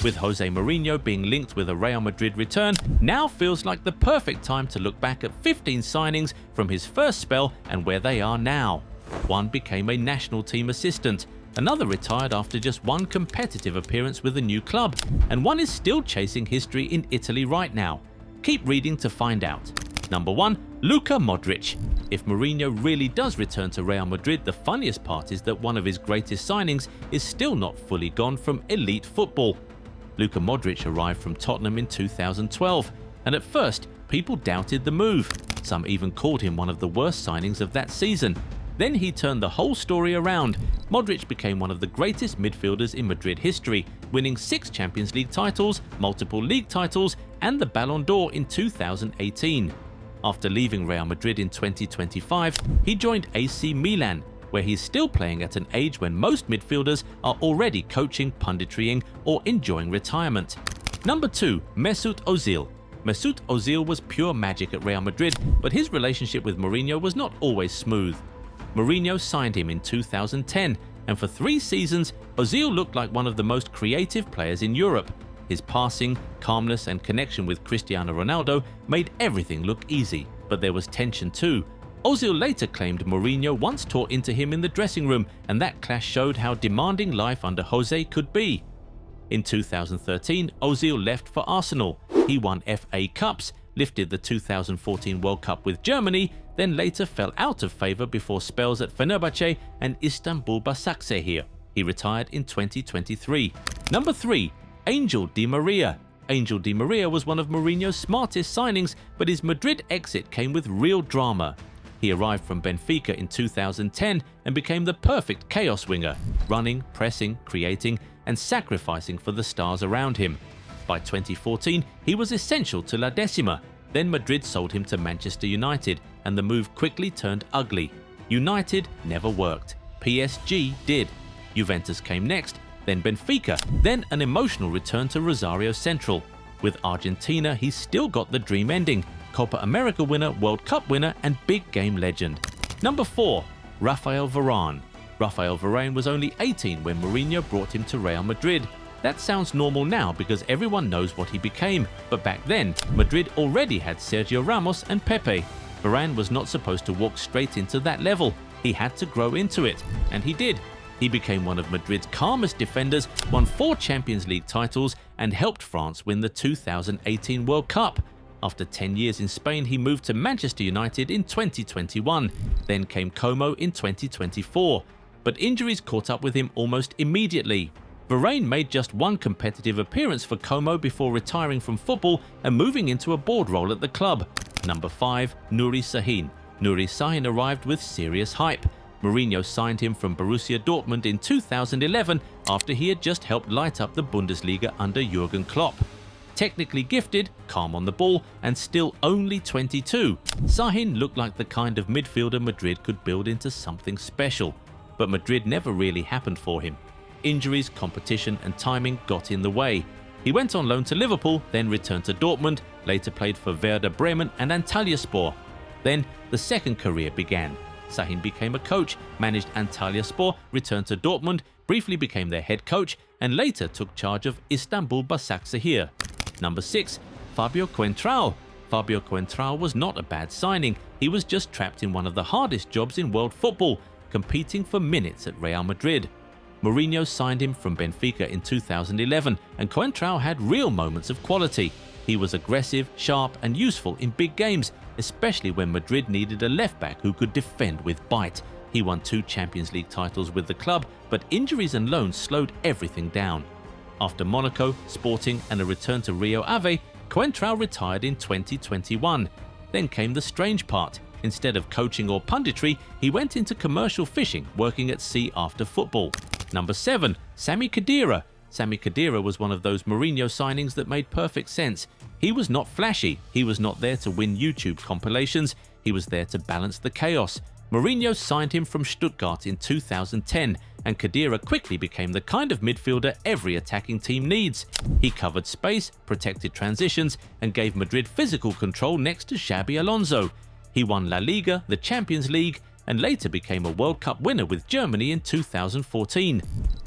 With Jose Mourinho being linked with a Real Madrid return, now feels like the perfect time to look back at 15 signings from his first spell and where they are now. One became a national team assistant, another retired after just one competitive appearance with a new club, and one is still chasing history in Italy right now. Keep reading to find out. Number 1. Luka Modric. If Mourinho really does return to Real Madrid, the funniest part is that one of his greatest signings is still not fully gone from elite football. Luka Modric arrived from Tottenham in 2012, and at first people doubted the move. Some even called him one of the worst signings of that season. Then he turned the whole story around. Modric became one of the greatest midfielders in Madrid history, winning 6 Champions League titles, multiple league titles, and the Ballon d'Or in 2018. After leaving Real Madrid in 2025, he joined AC Milan, where he's still playing at an age when most midfielders are already coaching, punditrying, or enjoying retirement. Number 2. Mesut Ozil. Mesut Ozil was pure magic at Real Madrid, but his relationship with Mourinho was not always smooth. Mourinho signed him in 2010, and for 3 seasons, Ozil looked like one of the most creative players in Europe. His passing, calmness, and connection with Cristiano Ronaldo made everything look easy, but there was tension too. Ozil later claimed Mourinho once tore into him in the dressing room, and that clash showed how demanding life under Jose could be. In 2013, Ozil left for Arsenal. He won FA Cups, lifted the 2014 World Cup with Germany, then later fell out of favour before spells at Fenerbahce and Istanbul Basaksehir. He retired in 2023. Number 3. Angel Di Maria. Angel Di Maria was one of Mourinho's smartest signings, but his Madrid exit came with real drama. He arrived from Benfica in 2010 and became the perfect chaos winger, running, pressing, creating, and sacrificing for the stars around him. By 2014, he was essential to La Decima. Then Madrid sold him to Manchester United, and the move quickly turned ugly. United never worked. PSG did. Juventus came next, then Benfica, then an emotional return to Rosario Central. With Argentina, he still got the dream ending: Copa America winner, World Cup winner, and big game legend. Number 4. Raphael Varane. Raphael Varane was only 18 when Mourinho brought him to Real Madrid. That sounds normal now because everyone knows what he became, but back then, Madrid already had Sergio Ramos and Pepe. Varane was not supposed to walk straight into that level. He had to grow into it, and he did. He became one of Madrid's calmest defenders, won 4 Champions League titles, and helped France win the 2018 World Cup. After 10 years in Spain, he moved to Manchester United in 2021. Then came Como in 2024. But injuries caught up with him almost immediately. Varane made just one competitive appearance for Como before retiring from football and moving into a board role at the club. Number 5. Nuri Sahin. Nuri Sahin arrived with serious hype. Mourinho signed him from Borussia Dortmund in 2011 after he had just helped light up the Bundesliga under Jurgen Klopp. Technically gifted, calm on the ball, and still only 22, Sahin looked like the kind of midfielder Madrid could build into something special. But Madrid never really happened for him. Injuries, competition, and timing got in the way. He went on loan to Liverpool, then returned to Dortmund, later played for Werder Bremen and Antalyaspor. Then the second career began. Sahin became a coach, managed Antalyaspor, returned to Dortmund, briefly became their head coach, and later took charge of Istanbul Basaksehir. Number 6. Fabio Coentrao. Fabio Coentrao was not a bad signing. He was just trapped in one of the hardest jobs in world football, competing for minutes at Real Madrid. Mourinho signed him from Benfica in 2011, and Coentrao had real moments of quality. He was aggressive, sharp, and useful in big games, especially when Madrid needed a left-back who could defend with bite. He won 2 Champions League titles with the club, but injuries and loans slowed everything down. After Monaco, Sporting, and a return to Rio Ave, Coentrao retired in 2021. Then came the strange part. Instead of coaching or punditry, he went into commercial fishing, working at sea after football. Number 7. Sami Khedira. Sami Khedira was one of those Mourinho signings that made perfect sense. He was not flashy, he was not there to win YouTube compilations, he was there to balance the chaos. Mourinho signed him from Stuttgart in 2010, and Khedira quickly became the kind of midfielder every attacking team needs. He covered space, protected transitions, and gave Madrid physical control next to Xabi Alonso. He won La Liga, the Champions League, and later became a World Cup winner with Germany in 2014.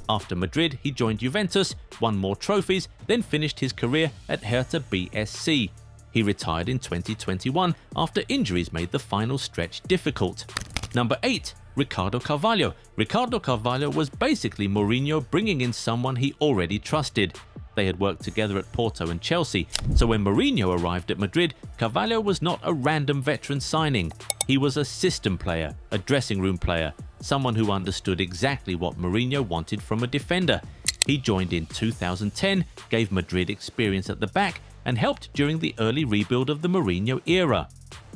After Madrid, he joined Juventus, won more trophies, then finished his career at Hertha BSC. He retired in 2021 after injuries made the final stretch difficult. Number 8. Ricardo Carvalho. Ricardo Carvalho was basically Mourinho bringing in someone he already trusted. They had worked together at Porto and Chelsea, so when Mourinho arrived at Madrid, Carvalho was not a random veteran signing. He was a system player, a dressing room player, someone who understood exactly what Mourinho wanted from a defender. He joined in 2010, gave Madrid experience at the back, and helped during the early rebuild of the Mourinho era.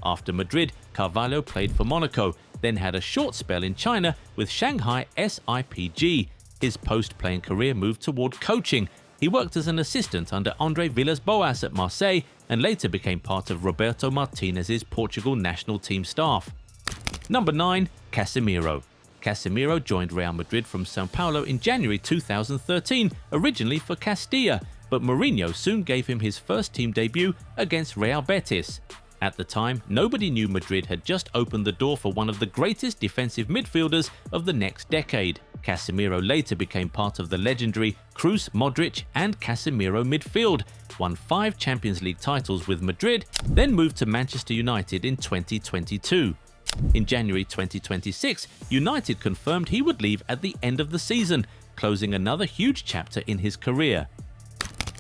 After Madrid, Carvalho played for Monaco, then had a short spell in China with Shanghai SIPG. His post-playing career moved toward coaching. He worked as an assistant under André Villas-Boas at Marseille and later became part of Roberto Martinez's Portugal national team staff. Number 9. Casemiro. Casemiro joined Real Madrid from São Paulo in January 2013, originally for Castilla, but Mourinho soon gave him his first team debut against Real Betis. At the time, nobody knew Madrid had just opened the door for one of the greatest defensive midfielders of the next decade. Casemiro later became part of the legendary Kroos, Modric and Casemiro midfield, won 5 Champions League titles with Madrid, then moved to Manchester United in 2022. In January 2026, United confirmed he would leave at the end of the season, closing another huge chapter in his career.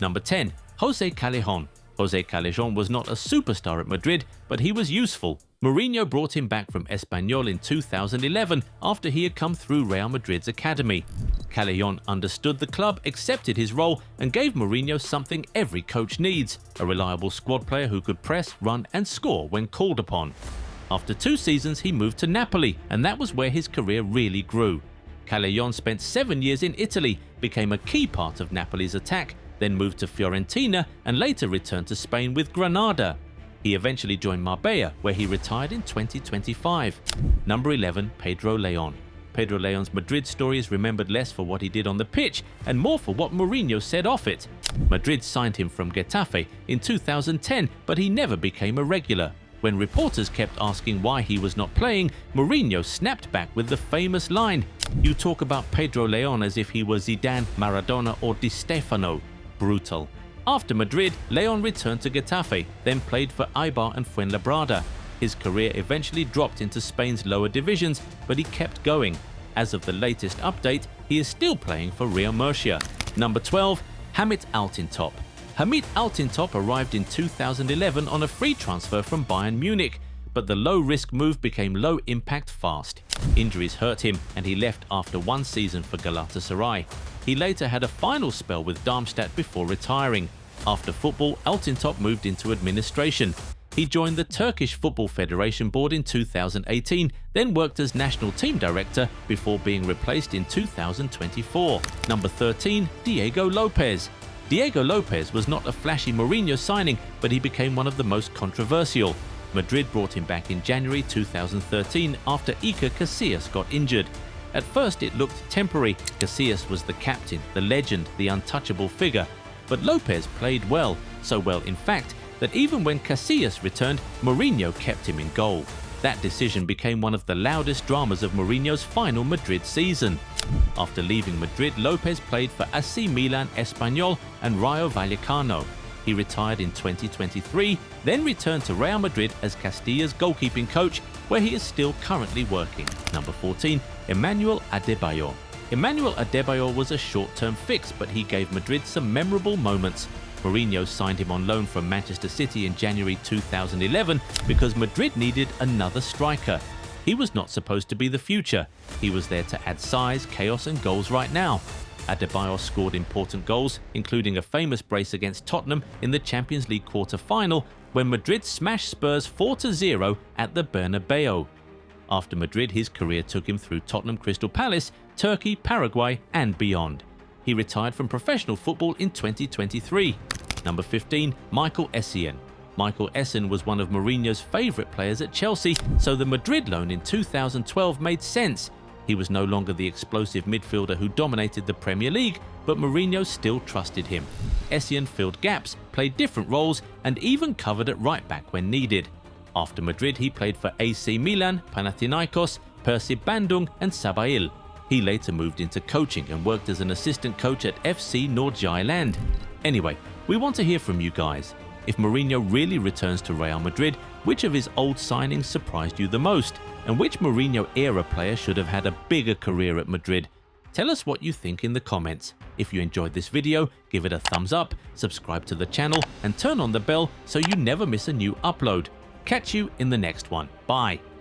Number 10. Jose Callejon. Jose Callejon was not a superstar at Madrid, but he was useful. Mourinho brought him back from Espanyol in 2011 after he had come through Real Madrid's academy. Callejon understood the club, accepted his role, and gave Mourinho something every coach needs: a reliable squad player who could press, run, and score when called upon. After 2 seasons, he moved to Napoli, and that was where his career really grew. Callejon spent 7 years in Italy, became a key part of Napoli's attack, then moved to Fiorentina and later returned to Spain with Granada. He eventually joined Marbella, where he retired in 2025. Number 11. Pedro Leon. Pedro Leon's Madrid story is remembered less for what he did on the pitch and more for what Mourinho said off it. Madrid signed him from Getafe in 2010, but he never became a regular. When reporters kept asking why he was not playing, Mourinho snapped back with the famous line, "You talk about Pedro Leon as if he were Zidane, Maradona or Di Stefano." Brutal. After Madrid, Leon returned to Getafe, then played for Eibar and Fuenlabrada. His career eventually dropped into Spain's lower divisions, but he kept going. As of the latest update, he is still playing for Real Murcia. Number 12. Hamit Altintop. Hamit Altintop arrived in 2011 on a free transfer from Bayern Munich, but the low-risk move became low-impact fast. Injuries hurt him and he left after 1 season for Galatasaray. He later had a final spell with Darmstadt before retiring. After football, Altintop moved into administration. He joined the Turkish Football Federation Board in 2018, then worked as national team director before being replaced in 2024. Number 13. Diego Lopez. Diego Lopez was not a flashy Mourinho signing, but he became one of the most controversial. Madrid brought him back in January 2013 after Iker Casillas got injured. At first it looked temporary. Casillas was the captain, the legend, the untouchable figure. But Lopez played well, so well in fact that even when Casillas returned, Mourinho kept him in goal. That decision became one of the loudest dramas of Mourinho's final Madrid season. After leaving Madrid, Lopez played for AC Milan, Espanyol and Rayo Vallecano. He retired in 2023, then returned to Real Madrid as Castilla's goalkeeping coach, where he is still currently working. Number 14. Emmanuel Adebayor. Emmanuel Adebayor was a short-term fix, but he gave Madrid some memorable moments. Mourinho signed him on loan from Manchester City in January 2011 because Madrid needed another striker. He was not supposed to be the future. He was there to add size, chaos and goals right now. Adebayor scored important goals, including a famous brace against Tottenham in the Champions League quarter-final when Madrid smashed Spurs 4-0 at the Bernabeu. After Madrid, his career took him through Tottenham, Crystal Palace, Turkey, Paraguay and beyond. He retired from professional football in 2023. Number 15. Michael Essien. Michael Essien was one of Mourinho's favourite players at Chelsea, so the Madrid loan in 2012 made sense. He was no longer the explosive midfielder who dominated the Premier League, but Mourinho still trusted him. Essien filled gaps, played different roles, and even covered at right-back when needed. After Madrid, he played for AC Milan, Panathinaikos, Persib Bandung and Sabail. He later moved into coaching and worked as an assistant coach at FC Noord-Jylland. Anyway, we want to hear from you guys. If Mourinho really returns to Real Madrid, which of his old signings surprised you the most? And which Mourinho-era player should have had a bigger career at Madrid? Tell us what you think in the comments. If you enjoyed this video, give it a thumbs up, subscribe to the channel, and turn on the bell so you never miss a new upload. Catch you in the next one. Bye.